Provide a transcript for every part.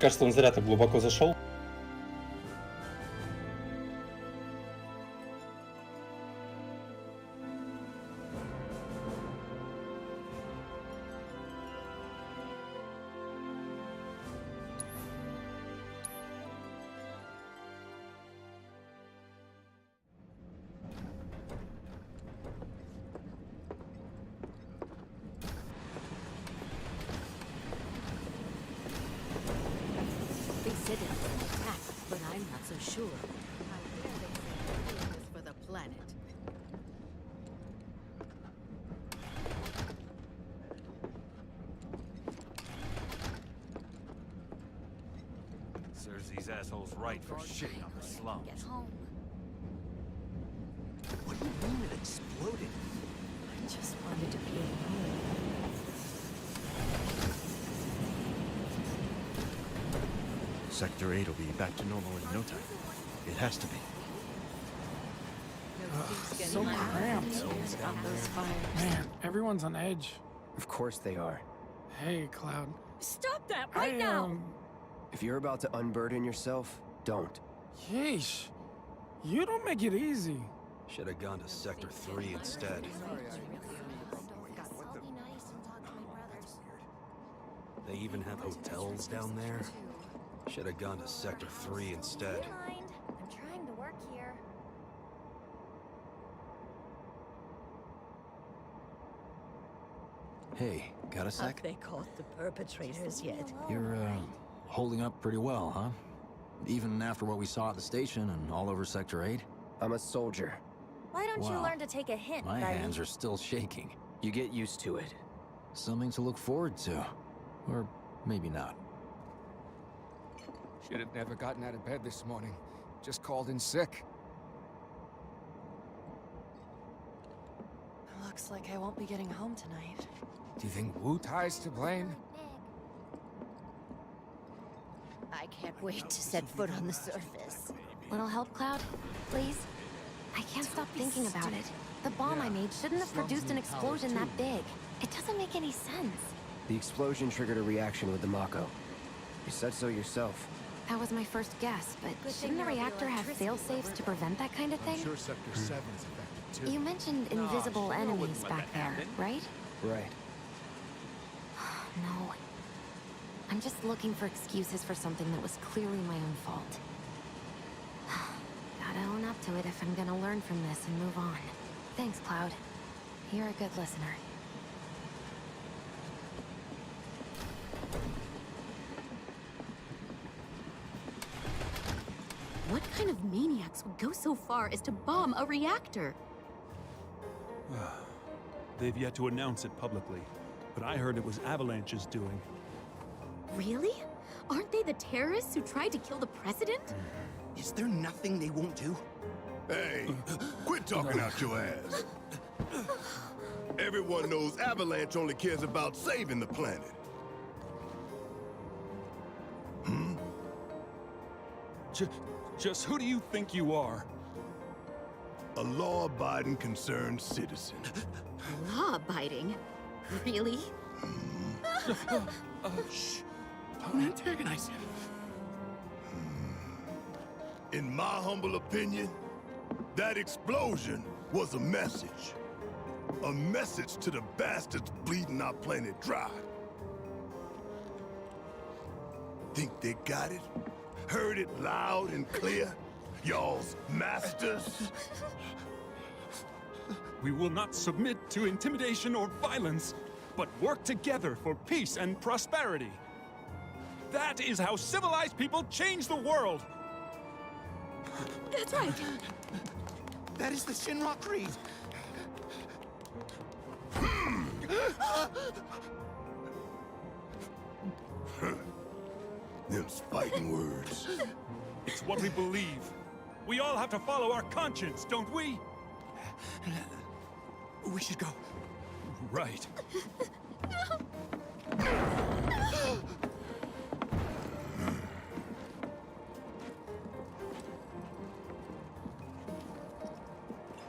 Кажется, он зря так глубоко зашел. They said it was an attack, but I'm not so sure. I hear they say it was for the planet. Serves these assholes right for shitting on the slums. Get home. What do you mean it exploded? I just wanted to be home. Sector 8 will be back to normal in no time. It has to be. So cramped. About those fires. Man, everyone's on edge. Of course they are. Hey, Cloud. Stop that right now! If you're about to unburden yourself, don't. Yeesh. You don't make it easy. Should have gone to Sector 3 instead. They even have hotels down there. Should have gone to Sector 3 instead. Mind. I'm trying to work here. Hey, got a sec? Have they caught the perpetrators yet? You're, holding up pretty well, huh? Even after what we saw at the station and all over Sector 8? I'm a soldier. Why don't you Wow. learn to take a hint, My buddy? hands are still shaking. You get used to it. Something to look forward to. Or maybe not. Should have never gotten out of bed this morning. Just called in sick. Looks like I won't be getting home tonight. Do you think Wu Tai's to blame? I can't wait to set foot on the surface. Little help, Cloud? Please? I can't stop thinking about it. The bomb I made shouldn't have produced an explosion that big. It doesn't make any sense. The explosion triggered a reaction with the Mako. You said so yourself. That was my first guess, but shouldn't the reactor have fail-safes to prevent that kind of thing? Sure Sector 7 is affected too. You mentioned invisible enemies back there, right? Right. No. I'm just looking for excuses for something that was clearly my own fault. Gotta own up to it if I'm gonna learn from this and move on. Thanks, Cloud. You're a good listener. What kind of maniacs would go so far as to bomb a reactor? They've yet to announce it publicly, but I heard it was Avalanche's doing. Really? Aren't they the terrorists who tried to kill the president? Is there nothing they won't do? Hey, quit talking out your ass. Everyone knows Avalanche only cares about saving the planet. Just who do you think you are? A law-abiding, concerned citizen. Law-abiding? Really? Shh. Don't antagonize him. In my humble opinion, that explosion was a message. A message to the bastards bleeding our planet dry. Think they got it? Heard it loud and clear? Y'all's masters? We will not submit to intimidation or violence, but work together for peace and prosperity. That is how civilized people change the world! That's right. That is the Shinra Creed. Them's fighting words. It's what we believe. We all have to follow our conscience, don't we? We should go. Right.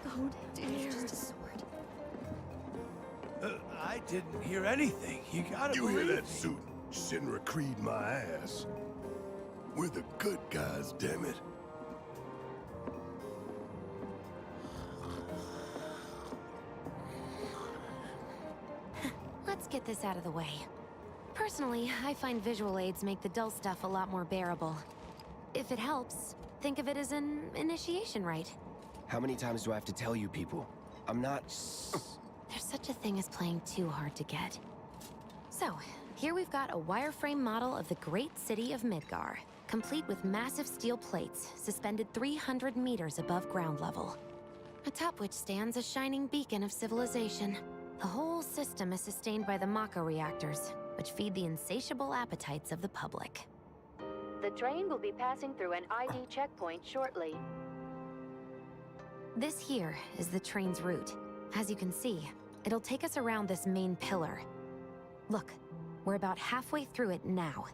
Oh dear. I didn't hear anything. You gotta You hear believe that me. suit? Shinra Creed my ass. We're the good guys, damn it. Let's get this out of the way. Personally, I find visual aids make the dull stuff a lot more bearable. If it helps, think of it as an initiation rite. How many times do I have to tell you people? I'm not... There's such a thing as playing too hard to get. So, here we've got a wireframe model of the great city of Midgar, complete with massive steel plates suspended 300 meters above ground level, atop which stands a shining beacon of civilization. The whole system is sustained by the Mako reactors, which feed the insatiable appetites of the public. The train will be passing through an ID checkpoint shortly. This here is the train's route. As you can see, it'll take us around this main pillar. Look, we're about halfway through it now.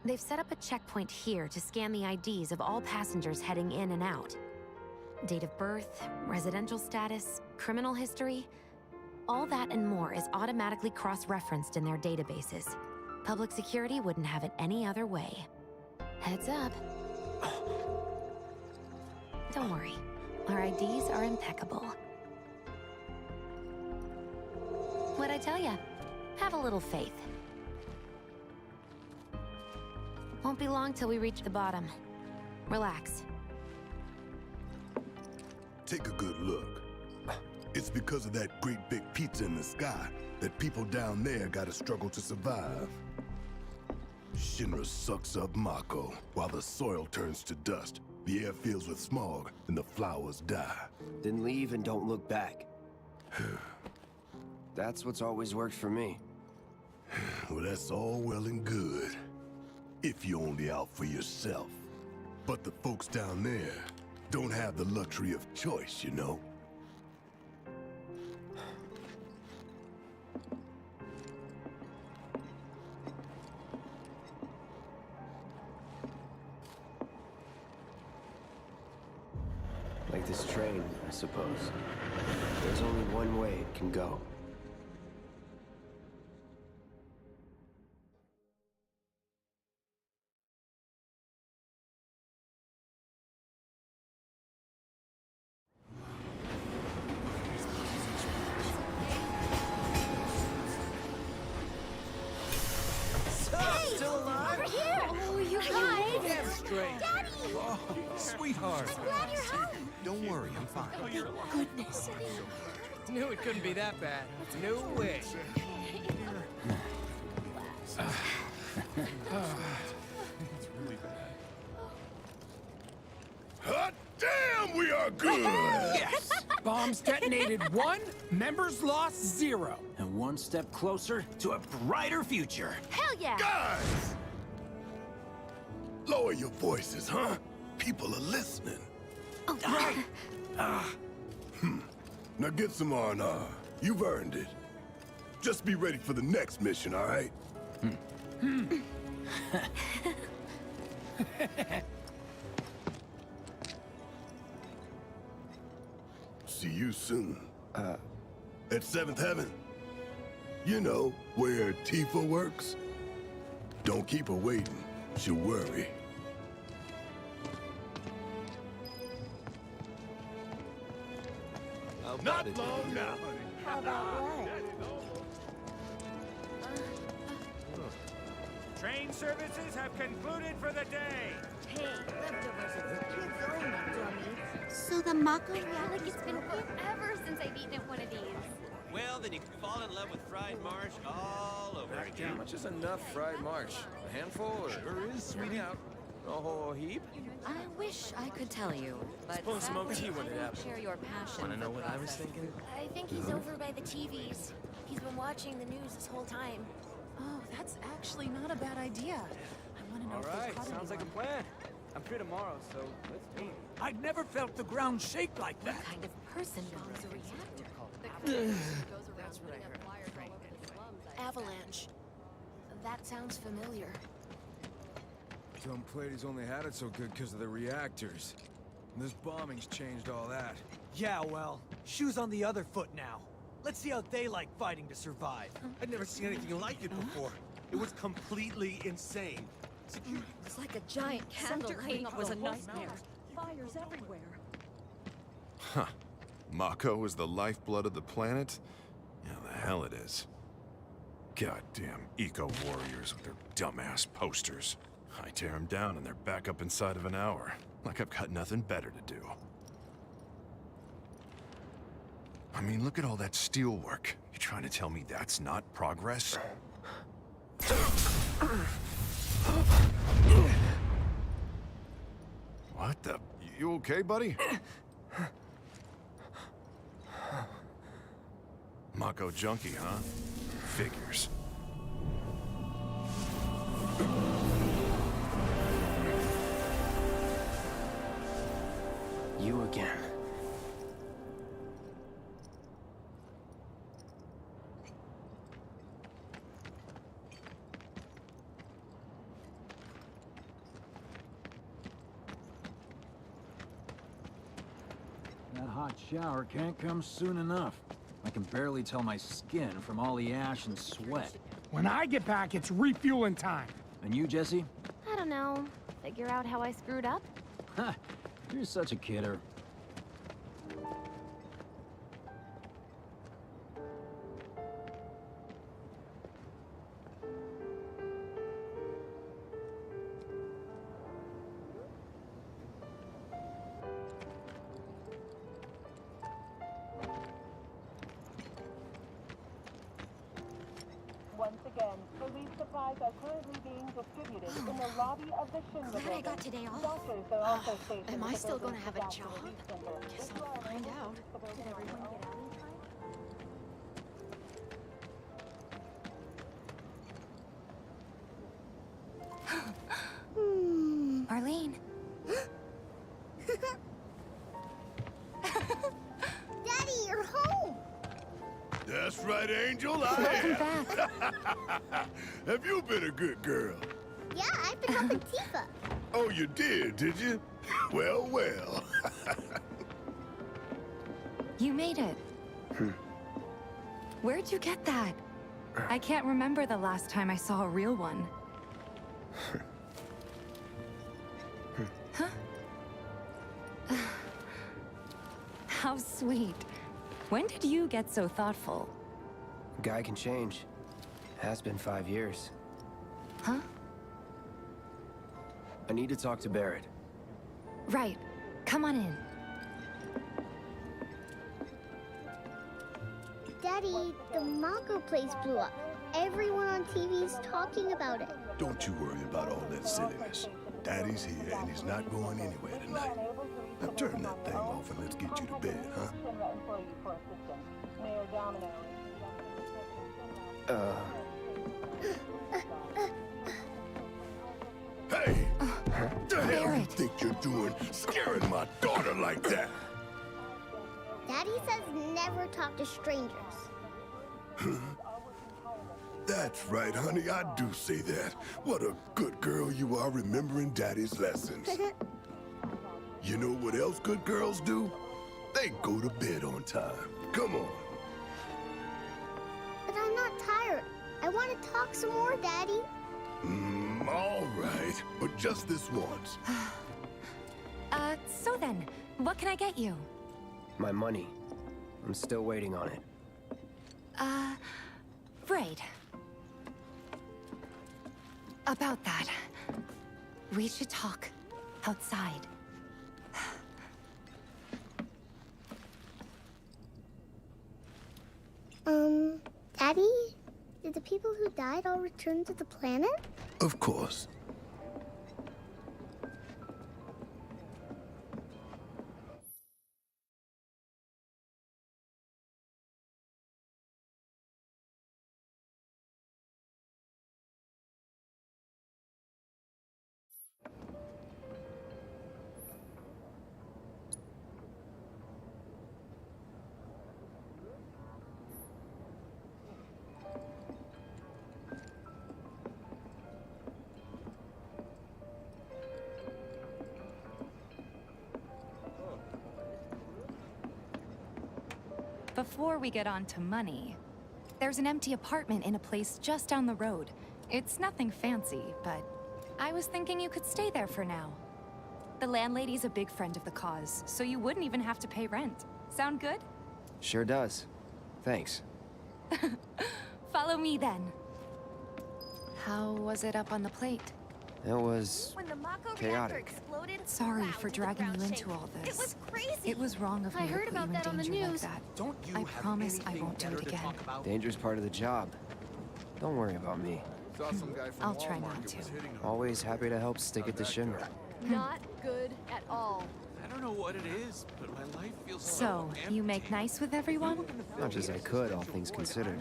They've set up a checkpoint here to scan the IDs of all passengers heading in and out. Date of birth, residential status, criminal history, all that and more is automatically cross-referenced in their databases. Public security wouldn't have it any other way. Heads up. Don't worry, our IDs are impeccable. What'd I tell ya? Have a little faith. Won't be long till we reach the bottom. Relax. Take a good look. It's because of that great big pizza in the sky that people down there gotta struggle to survive. Shinra sucks up Mako while the soil turns to dust, the air fills with smog, and the flowers die. Then leave and don't look back. That's what's always worked for me. Well, that's all well and good. If you're only out for yourself. But the folks down there don't have the luxury of choice, you know? Like this train, I suppose. There's only one way it can go. Sweetheart. I'm glad you're home. Don't worry, I'm fine. Thank goodness. Knew it couldn't be that bad. No way. Hot damn, we are good! Yes! Bombs detonated 1, members lost 0. And one step closer to a brighter future. Hell yeah! Guys! Lower your voices, huh? People are listening. Oh, right. Now get some R&R. You've earned it. Just be ready for the next mission, all right? See you soon. At 7th Heaven. You know, where Tifa works. Don't keep her waiting. She'll worry. Not long now. How about what? Train services have concluded for the day. Hey, leftovers are for kids only, dummy. So the Mako Like it's been forever since I've eaten at one of these. Well, then you can fall in love with fried marsh all over again. How much is enough fried marsh? A handful or Sure is, sweetie. out? A whole heap? I wish I could tell you, but Suppose some sadly, OT when I it don't happened. share your passion. Wanna know for what I was process. thinking? I think he's over by the TVs. He's been watching the news this whole time. Oh, that's actually not a bad idea. I want to know All if they've right, caught sounds like a anyone. plan. I'm free tomorrow, so let's meet. I'd never felt the ground shake like that. What kind of person bombs a reactor? That's what I heard. Avalanche. That sounds familiar. Tom Plady's only had it so good because of the reactors. And this bombing's changed all that. Yeah, well, shoes on the other foot now. Let's see how they like fighting to survive. I'd never seen anything like it before. It was completely insane. It's like a giant candle hanging up was a nightmare. Fires everywhere. Huh. Mako is the lifeblood of the planet? Yeah, the hell it is. Goddamn eco-warriors with their dumbass posters. I tear them down and they're back up inside of an hour. Like I've got nothing better to do. I mean, look at all that steel work. You trying to tell me that's not progress? What the? You okay, buddy? Mako junkie, huh? Figures. You again. That hot shower can't come soon enough. I can barely tell my skin from all the ash and sweat. When I get back, it's refueling time. And you, Jesse? I don't know. Figure out how I screwed up? Ha! You're such a kidder. Once again, relief supplies are currently being distributed in the lobby of the Shinra Glad I got today off. Doctors are also stationed Am I at the still building's gonna have a disaster job? relief center. Guess I'll find out. Did everyone get out in time? Arlene. Daddy, you're home! That's right, Angel. Welcome am. Have you been a good girl? Yeah, I've been helping Tifa. Oh, you did you? Well, well. You made it. Where'd you get that? I can't remember the last time I saw a real one. Huh? How sweet. When did you get so thoughtful? Guy can change. Has been 5 years. Huh? I need to talk to Barrett. Right. Come on in. Daddy, the Mako place blew up. Everyone on TV's talking about it. Don't you worry about all that silliness. Daddy's here and he's not going anywhere tonight. Now turn that thing off and let's get you to bed, huh? Hey! What the hell you think you're doing, scaring my daughter like that? Daddy says never talk to strangers. That's right, honey, I do say that. What a good girl you are remembering Daddy's lessons. You know what else good girls do? They go to bed on time. Come on. But I'm not tired. I want to talk some more, Daddy. All right, but just this once. So then, what can I get you? My money. I'm still waiting on it. Right. About that. We should talk outside. Daddy? Did the people who died all return to the planet? Of course. Before we get on to money, there's an empty apartment in a place just down the road. It's nothing fancy, but I was thinking you could stay there for now. The landlady's a big friend of the cause, so you wouldn't even have to pay rent. Sound good? Sure does. Thanks. Follow me then. How was it up on the plate? It was When the Mako reactor chaotic. exploded, Sorry wow, for the dragging ground you into shaking. all this. It was crazy. It was wrong of me I to heard put about you in that on the danger like news. that. Don't you I have promise I anything won't do better it to again. talk about? Danger's part of the job. Don't worry about me. Saw some guy from I'll try Walmart not was to. hitting him. Always happy to help stick it to Shinra. Not good at all. I don't know what it is, but my life feels So, you make nice with everyone? Much as I could, all things considered.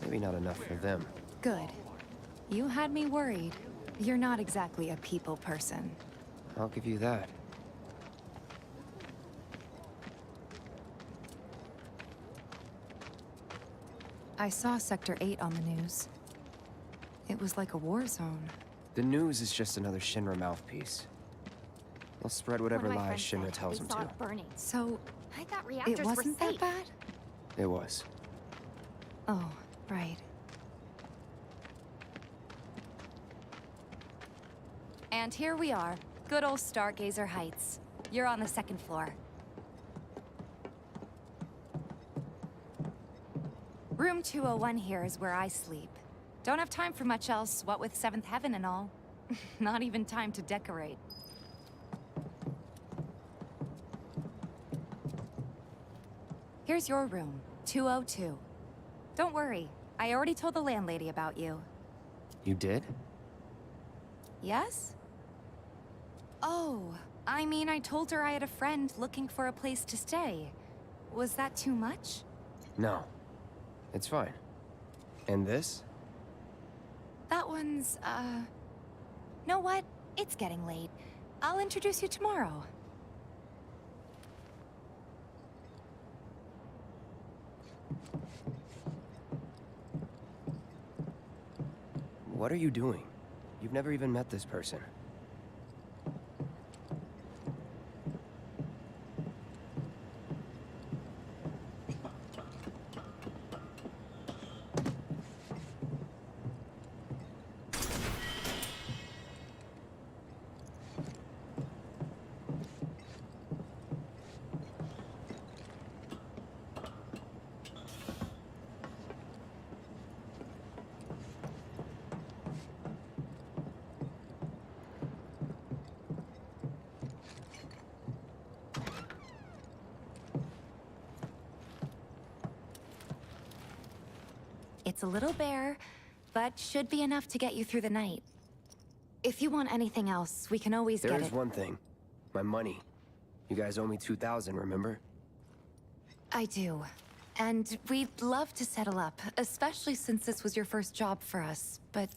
Maybe not enough for them. Good. You had me worried. You're not exactly a people person. I'll give you that. I saw Sector 8 on the news. It was like a war zone. The news is just another Shinra mouthpiece. They'll spread whatever One of my lies friends Shinra said tells they them saw to. it burning. So, I thought reactors it wasn't were that safe. bad? It was. Oh, right. And here we are. Good old Stargazer Heights. You're on the second floor. Room 201 here is where I sleep. Don't have time for much else, what with Seventh Heaven and all. Not even time to decorate. Here's your room, 202. Don't worry, I already told the landlady about you. You did? Yes? Oh, I mean, I told her I had a friend looking for a place to stay. Was that too much? No. It's fine. And this? That one's, know what? It's getting late. I'll introduce you tomorrow. What are you doing? You've never even met this person. It's a little bare, but should be enough to get you through the night. If you want anything else, we can always get it. There is one thing. My money. You guys owe me 2,000, remember? I do. And we'd love to settle up, especially since this was your first job for us, but...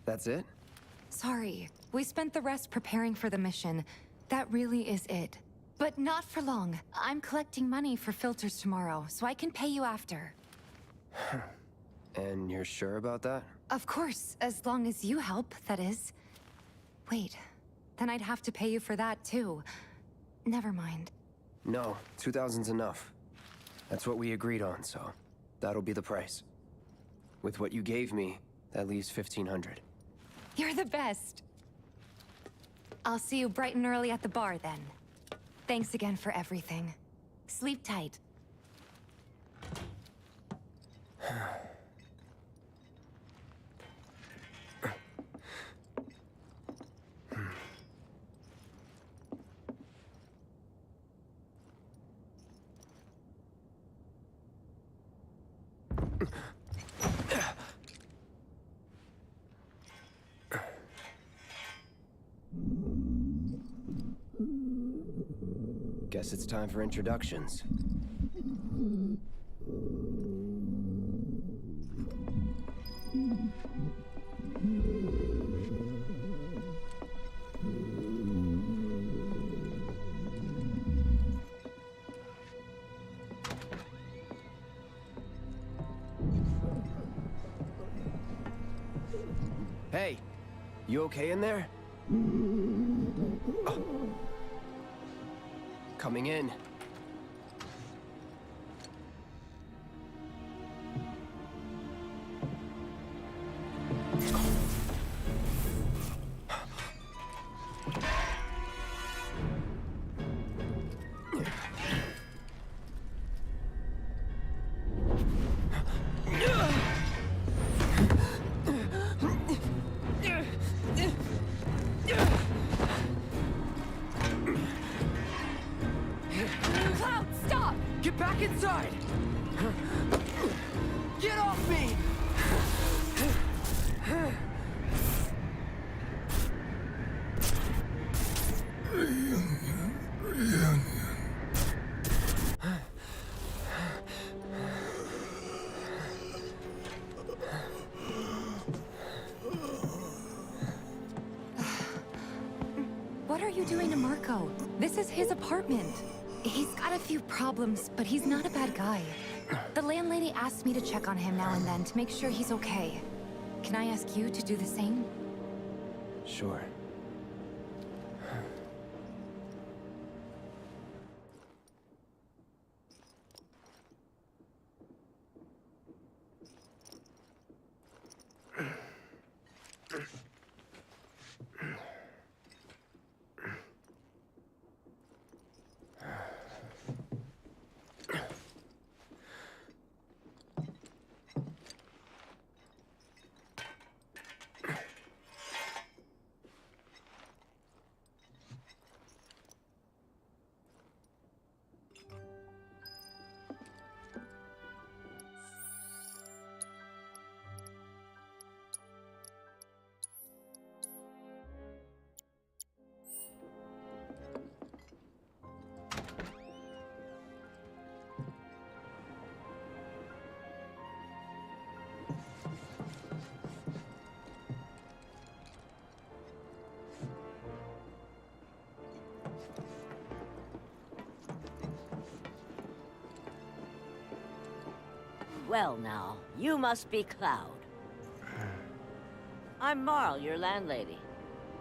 That's it? Sorry. We spent the rest preparing for the mission. That really is it. But not for long. I'm collecting money for filters tomorrow, so I can pay you after. And you're sure about that? Of course, as long as you help, that is. Wait, then I'd have to pay you for that too. Never mind. No, 2,000's enough. That's what we agreed on, so that'll be the price. With what you gave me, that leaves 1,500. You're the best. I'll see you bright and early at the bar then. Thanks again for everything. Sleep tight. Guess it's time for introductions. Hey, you okay in there? Oh. Coming in. you doing to Marco? This is his apartment. He's got a few problems, but he's not a bad guy. The landlady asked me to check on him now and then to make sure he's okay. Can I ask you to do the same? Sure. Well now, you must be Cloud. I'm Marl, your landlady.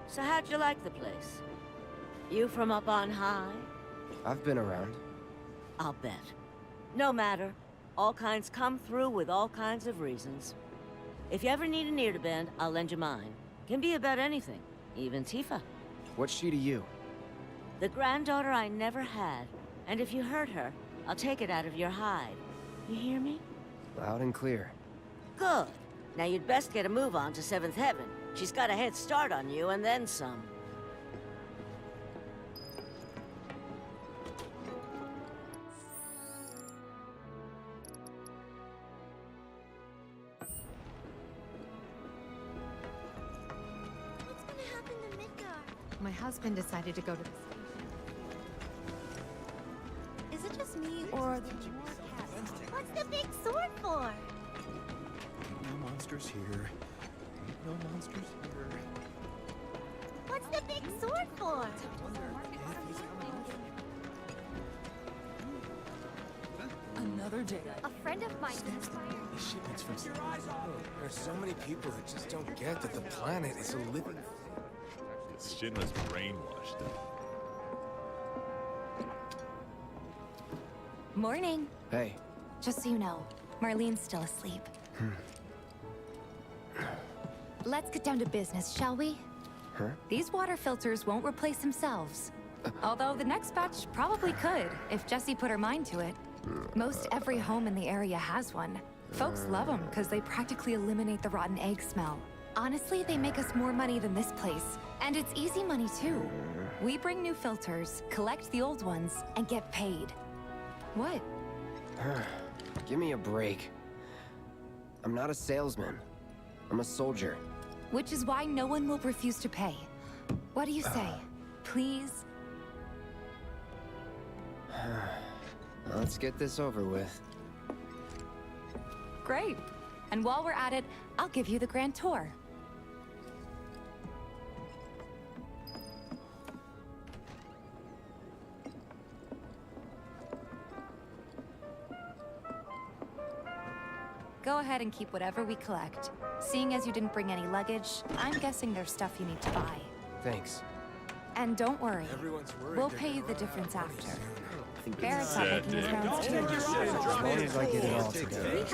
So how'd you like the place? You from up on high? I've been around. I'll bet. No matter. All kinds come through with all kinds of reasons. If you ever need an ear to bend, I'll lend you mine. Can be about anything, even Tifa. What's she to you? The granddaughter I never had. And if you hurt her, I'll take it out of your hide. You hear me? Loud and clear. Good. Now you'd best get a move on to 7th Heaven. She's got a head start on you and then some. What's gonna happen to Midgar? My husband decided to go to the station. Is it just me, or are there more cats? What's the big sword for? No monsters here. Ain't no monsters here. What's the big sword for? Another day. A friend of mine inspired. The shipments from There's so many people that just don't get that the planet is a living. Shinra's brainwashed them. Morning. Hey. Just so you know, Marlene's still asleep. Let's get down to business, shall we? Huh? These water filters won't replace themselves. Although the next batch probably could, if Jessie put her mind to it. Most every home in the area has one. Folks love them because they practically eliminate the rotten egg smell. Honestly, they make us more money than this place. And it's easy money too. We bring new filters, collect the old ones, and get paid. What? Give me a break. I'm not a salesman. I'm a soldier. Which is why no one will refuse to pay. What do you say? Please? Let's get this over with. Great. And while we're at it, I'll give you the grand tour. Go ahead and keep whatever we collect. Seeing as you didn't bring any luggage, I'm guessing there's stuff you need to buy. Thanks. And don't worry, Everyone's worried we'll they're pay you gonna the run out of difference money after. soon. Barrett's not making his rounds too. As long as I get it all together.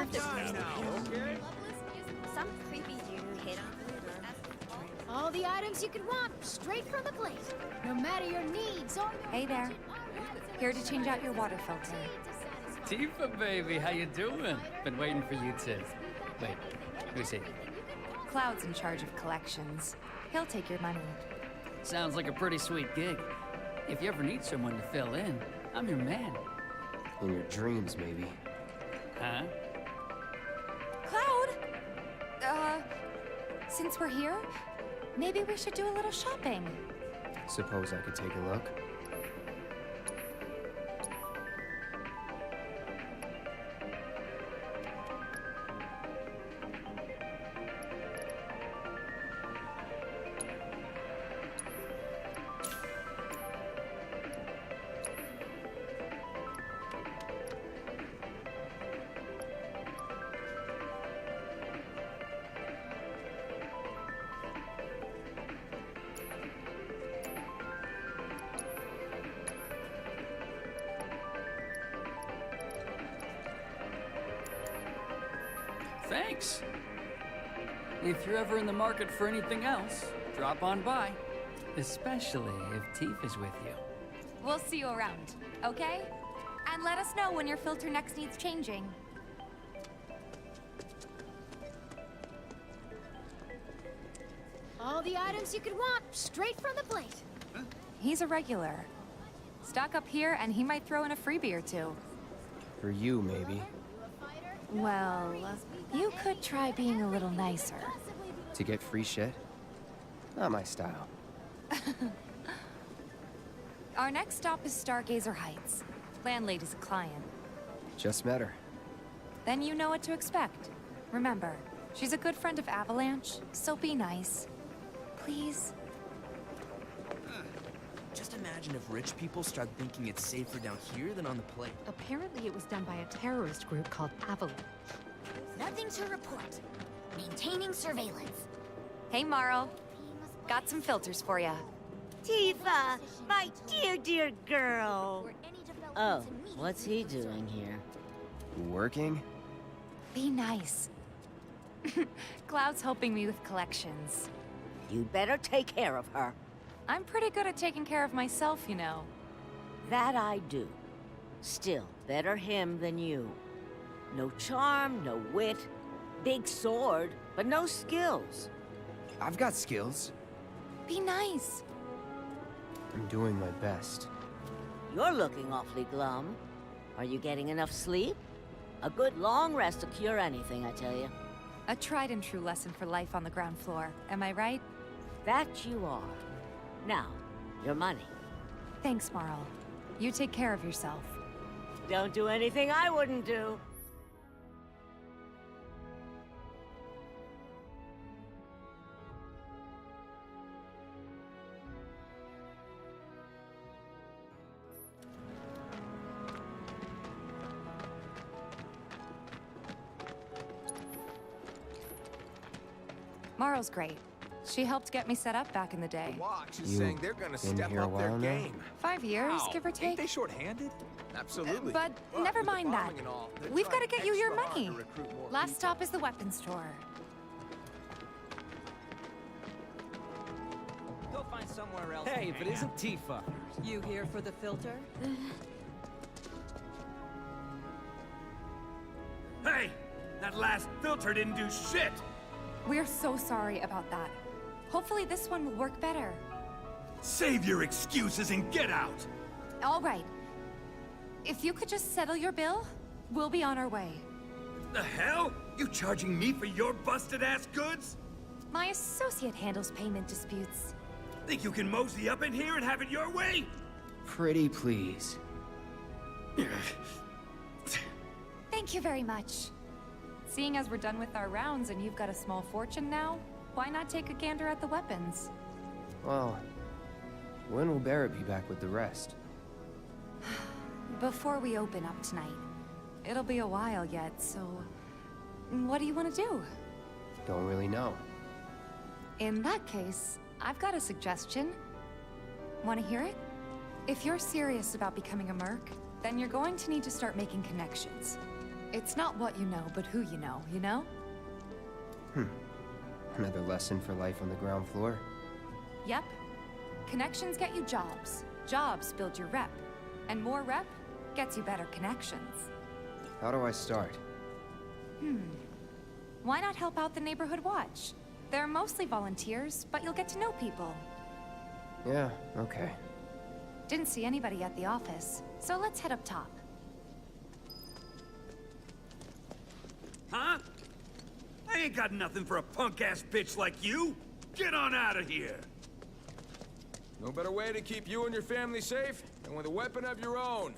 Some creepy dude hit on all the items you could want, straight from the plate. No matter your needs or your Hey there. Here to change out your water filter. Tifa, baby, how you doing? Been waiting for you to... Wait, who's he? Cloud's in charge of collections. He'll take your money. Sounds like a pretty sweet gig. If you ever need someone to fill in, I'm your man. In your dreams, maybe. Huh? Cloud! Since we're here, maybe we should do a little shopping. Suppose I could take a look? Thanks. If you're ever in the market for anything else, drop on by. Especially if Tifa is with you. We'll see you around, okay? And let us know when your filter next needs changing. All the items you could want, straight from the plate. He's a regular. Stock up here and he might throw in a freebie or two. For you, maybe. Well, you could try being a little nicer. To get free shit? Not my style. Our next stop is Stargazer Heights. Landlady's a client. Just met her. Then you know what to expect. Remember, she's a good friend of Avalanche, so be nice. Please? Just imagine if rich people start thinking it's safer down here than on the plate. Apparently it was done by a terrorist group called Avalanche. Nothing to report. Maintaining surveillance. Hey, Marl. Got some filters for ya. Tifa, my dear, dear girl. Oh, what's he doing here? Working? Be nice. Cloud's helping me with collections. You'd better take care of her. I'm pretty good at taking care of myself, you know. That I do. Still, better him than you. No charm, no wit. Big sword, but no skills. I've got skills. Be nice. I'm doing my best. You're looking awfully glum. Are you getting enough sleep? A good long rest will cure anything, I tell you. A tried and true lesson for life on the ground floor, am I right? That you are. Now, your money. Thanks, Marl. You take care of yourself. Don't do anything I wouldn't do. Marl's great. She helped get me set up back in the day. Watch is saying they're gonna step here a up their while now? game. 5 years, Wow. give or Ain't take. they short-handed? Absolutely. But never with the mind that. bombing and all, they're We've got to trying get you your extra hard money. to recruit more Last people. stop is the weapons store. Go find somewhere else. Hey, if it isn't Tifa. You here for the filter? Hey! That last filter didn't do shit! We're so sorry about that. Hopefully this one will work better. Save your excuses and get out! All right. If you could just settle your bill, we'll be on our way. The hell? You charging me for your busted-ass goods? My associate handles payment disputes. Think you can mosey up in here and have it your way? Pretty please. Thank you very much. Seeing as we're done with our rounds and you've got a small fortune now, why not take a gander at the weapons? Well, when will Barrett be back with the rest? Before we open up tonight. It'll be a while yet, so... what do you want to do? Don't really know. In that case, I've got a suggestion. Want to hear it? If you're serious about becoming a merc, then you're going to need to start making connections. It's not what you know, but who you know, you know? Another lesson for life on the ground floor? Yep. Connections get you jobs. Jobs build your rep. And more rep gets you better connections. How do I start? Why not help out the neighborhood watch? They're mostly volunteers, but you'll get to know people. Yeah, okay. Didn't see anybody at the office, so let's head up top. Huh? I ain't got nothing for a punk-ass bitch like you! Get on out of here! No better way to keep you and your family safe than with a weapon of your own.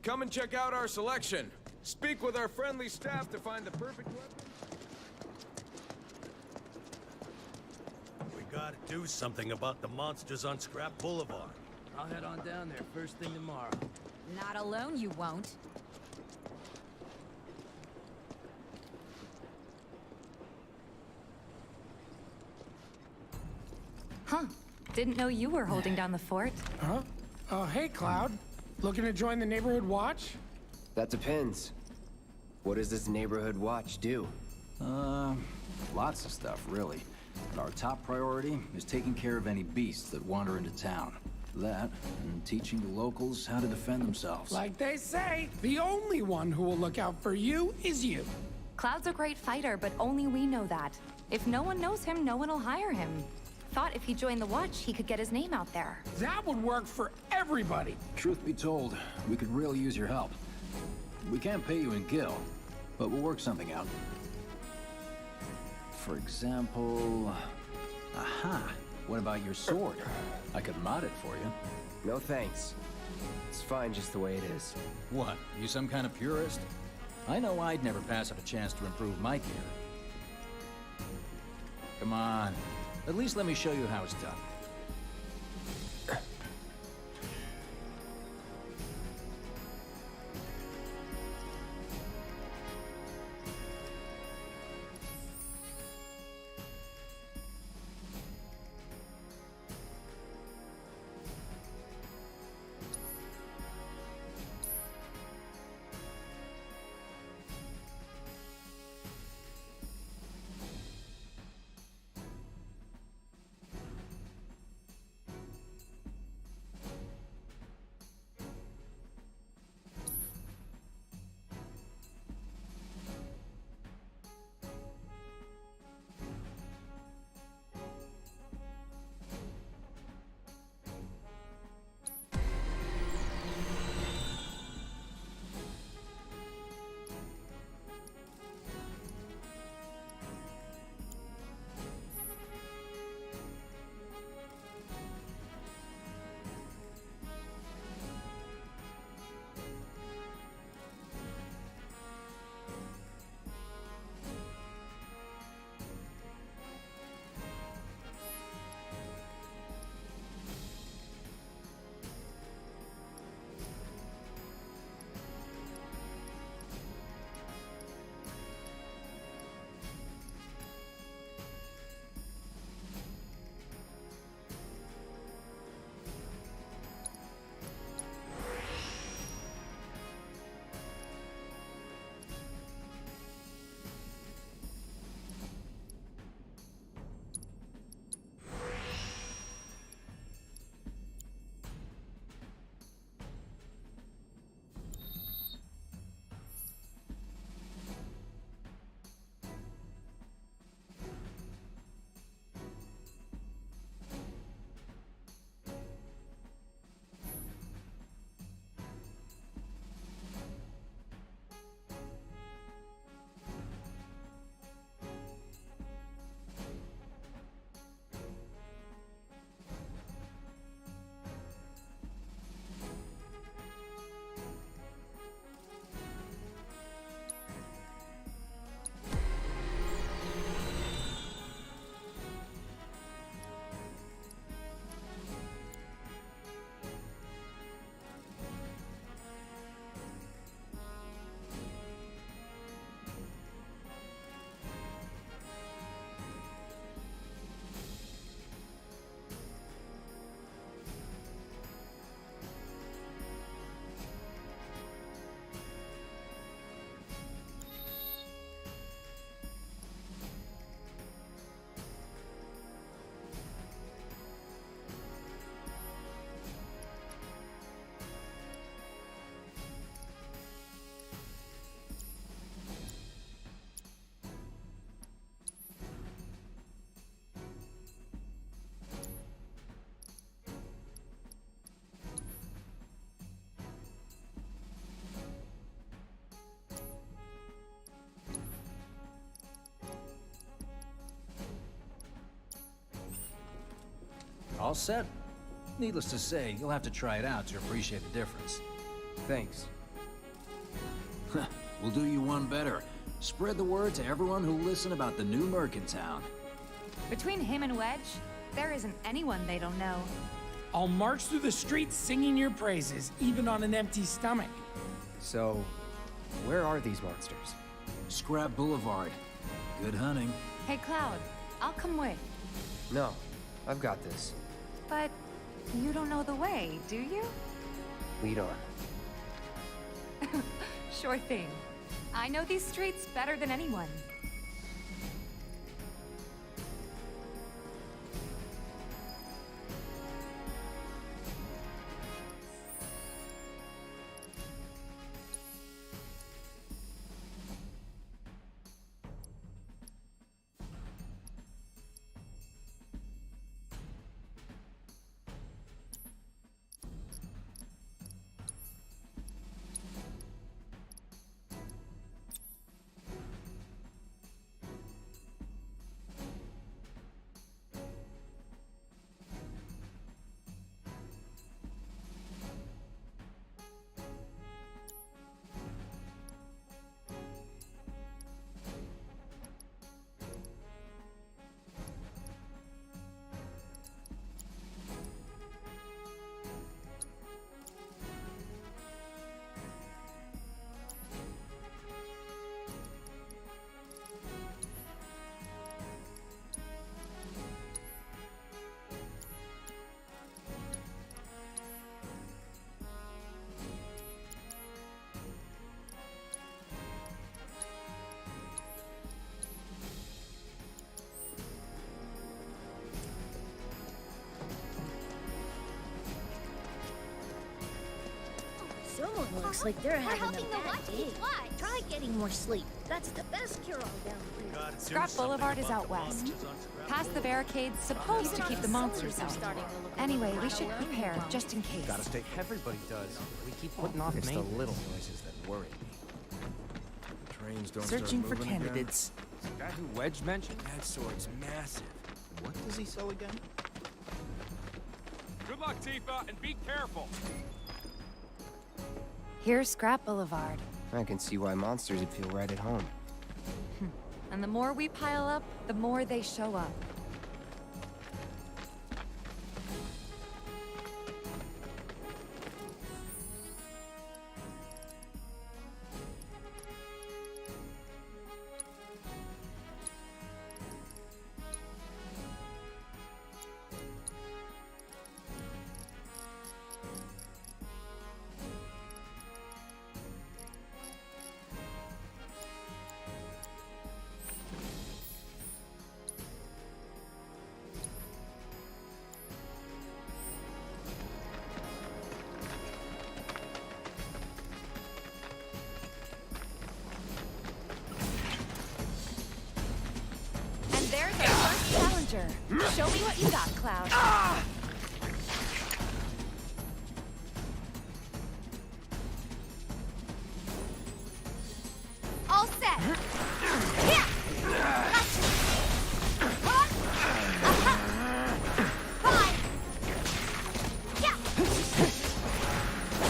Come and check out our selection. Speak with our friendly staff to find the perfect weapon. We gotta do something about the monsters on Scrap Boulevard. I'll head on down there first thing tomorrow. Not alone, you won't. Huh. Didn't know you were holding down the fort. Huh? Oh, hey, Cloud. Looking to join the neighborhood watch? That depends. What does this neighborhood watch do? Lots of stuff, really. But our top priority is taking care of any beasts that wander into town. That, and teaching the locals how to defend themselves. Like they say, the only one who will look out for you is you. Cloud's a great fighter, but only we know that. If no one knows him, no one will hire him. Thought if he joined the Watch, he could get his name out there. That would work for everybody. Truth be told, we could really use your help. We can't pay you in gil, but we'll work something out. For example... Aha! What about your sword? I could mod it for you. No thanks. It's fine just the way it is. What, you some kind of purist? I know I'd never pass up a chance to improve my gear. Come on. At least let me show you how it's done. All set? Needless to say, you'll have to try it out to appreciate the difference. Thanks. We'll do you one better. Spread the word to everyone who'll listen about the new merc in town. Between him and Wedge, there isn't anyone they don't know. I'll march through the streets singing your praises, even on an empty stomach. So, where are these monsters? Scrap Boulevard. Good hunting. Hey, Cloud, I'll come with. No, I've got this. But you don't know the way, do you? Lead on. Sure thing. I know these streets better than anyone. Looks like they're having helping a the bad what? day. What? Try getting more sleep. That's the best cure-all down here. Scrap Boulevard is out west. Past the barricades, supposed to keep the monsters out. Anyway, we should prepare, just in case. Gotta stay. Everybody does. We keep putting off It's the maintenance. little noises that worry me. Trains don't Searching for start moving candidates. The guy who Wedge mentioned? That sword's massive. What does he sell again? Good luck, Tifa, and be careful. Here's Scrap Boulevard. I can see why monsters would feel right at home. And the more we pile up, the more they show up. And there's our first challenger. Show me what you got, Cloud. All set. Yeah. Hi. Yeah.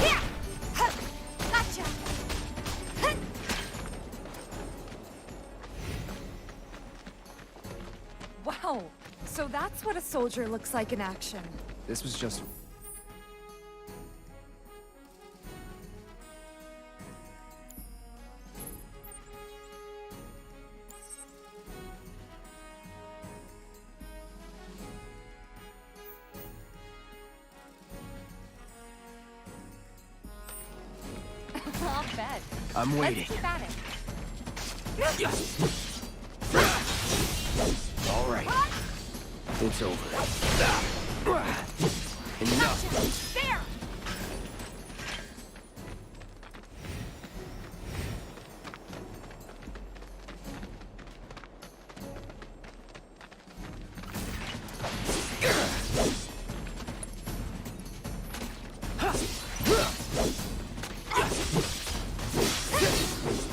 Yeah. Gotcha. Wow, so that's what a soldier looks like in action. This was just... I'll bet. I'm waiting. Let's keep at it. All right. It's over. Enough. There.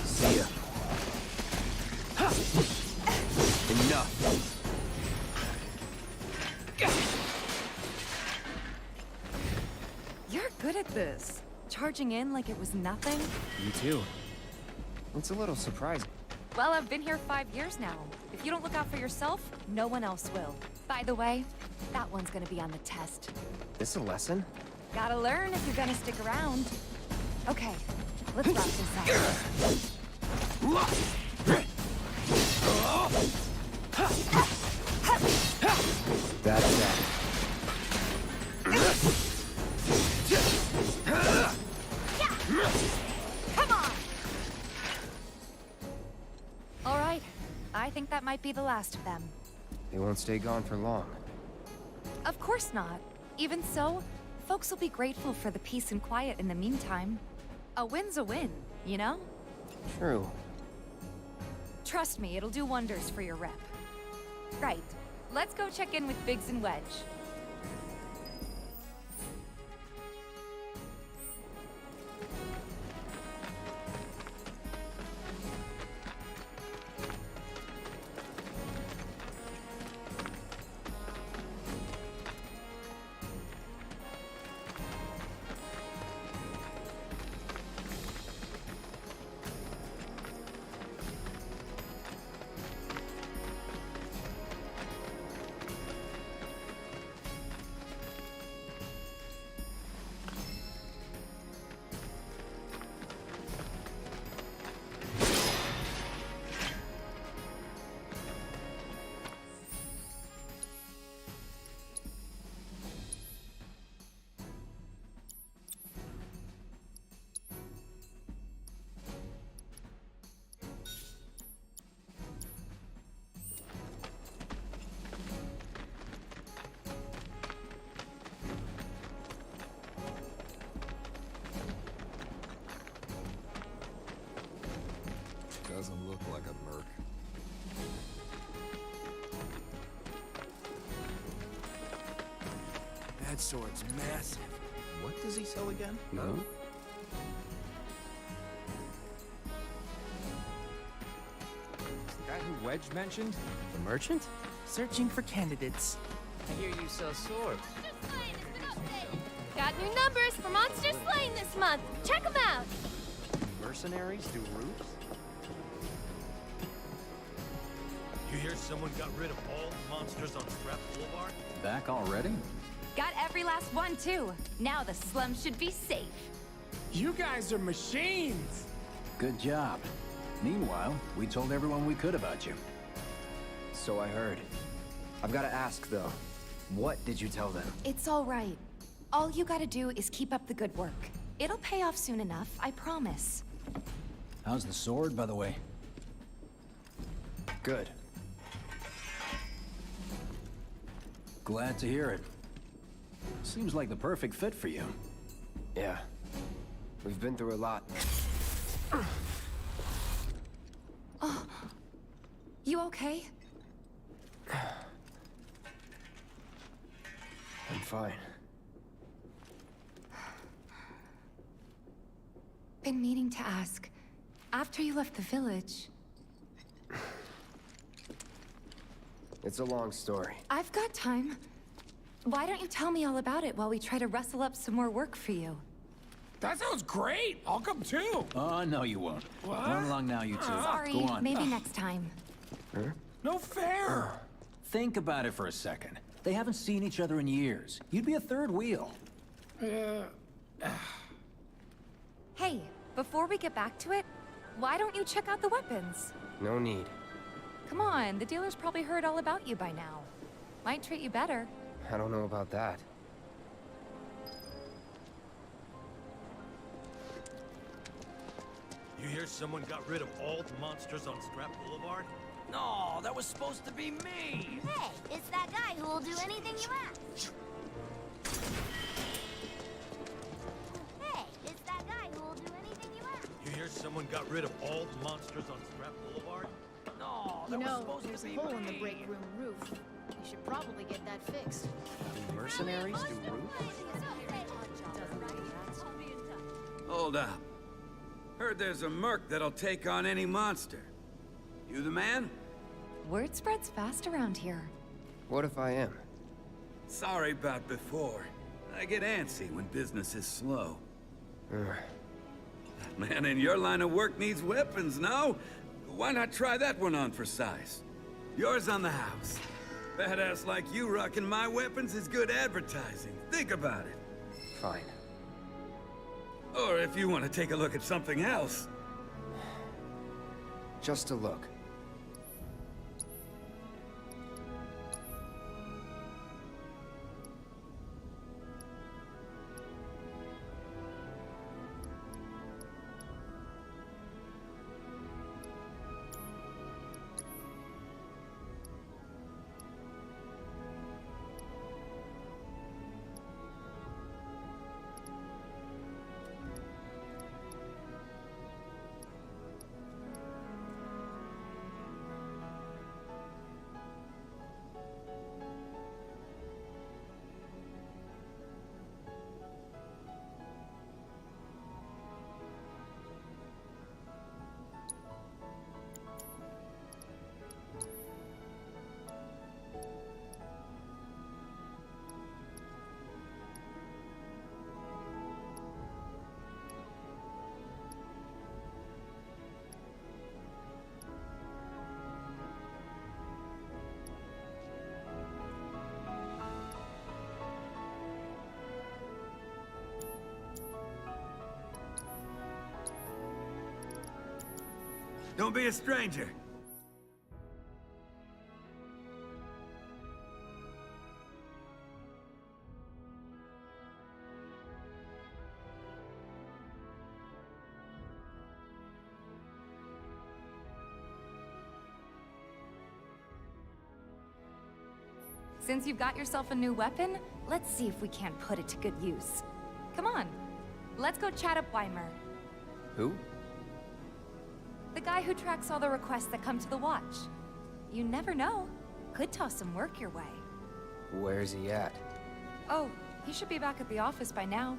See ya. Enough. You're good at this. Charging in like it was nothing. You too. It's a little surprising. Well, I've been here 5 years now. If you don't look out for yourself, no one else will. By the way, that one's gonna be on the test. This a lesson? Gotta learn if you're gonna stick around. Okay, let's wrap this up. That's that. Come on. All right, I think that might be the last of them. They won't stay gone for long. Of course not. Even so, folks will be grateful for the peace and quiet in the meantime. A win's a win, you know? True. Trust me, it'll do wonders for your rep. Right, let's go check in with Biggs and Wedge. That sword's massive. What does he sell again? No? The guy who Wedge mentioned? The merchant? Searching for candidates. I hear you sell swords. Got new numbers for Monster Slaying this month. Check them out. Mercenaries do roofs? You hear someone got rid of all the monsters on Scrap Boulevard? Back already? Got every last one, too. Now the slums should be safe. You guys are machines! Good job. Meanwhile, we told everyone we could about you. So I heard. I've got to ask, though. What did you tell them? It's all right. All you gotta do is keep up the good work. It'll pay off soon enough, I promise. How's the sword, by the way? Good. Glad to hear it. Seems like the perfect fit for you. Yeah. We've been through a lot. Oh. You okay? I'm fine. Been meaning to ask. After you left the village... It's a long story. I've got time. Why don't you tell me all about it while we try to rustle up some more work for you? That sounds great! I'll come too! Oh, no you won't. What? Run along now, you two. Sorry, Go on. maybe next time. Huh? No fair! Think about it for a second. They haven't seen each other in years. You'd be a third wheel. Hey, before we get back to it, why don't you check out the weapons? No need. Come on, the dealer's probably heard all about you by now. Might treat you better. I don't know about that. You hear someone got rid of all the monsters on Scrap Boulevard? No, that was supposed to be me. Hey, it's that guy who will do anything you ask. Hey, it's that guy who will do anything you ask. You hear someone got rid of all the monsters on Scrap Boulevard? No, You that was know, supposed there's to a be hole me. in the break room roof. You should probably get that fixed. Do mercenaries do roofs? Hold up. Heard there's a merc that'll take on any monster. You the man? Word spreads fast around here. What if I am? Sorry about before. I get antsy when business is slow. Man in your line of work needs weapons, no? Why not try that one on for size? Yours on the house. Badass like you rocking my weapons is good advertising. Think about it. Fine. Or if you want to take a look at something else. Just a look. Don't be a stranger. Since you've got yourself a new weapon, let's see if we can't put it to good use. Come on, let's go chat up Weimer. Who? The guy who tracks all the requests that come to the watch. You never know. Could toss some work your way. Where's he at? Oh, He should be back at the office by now.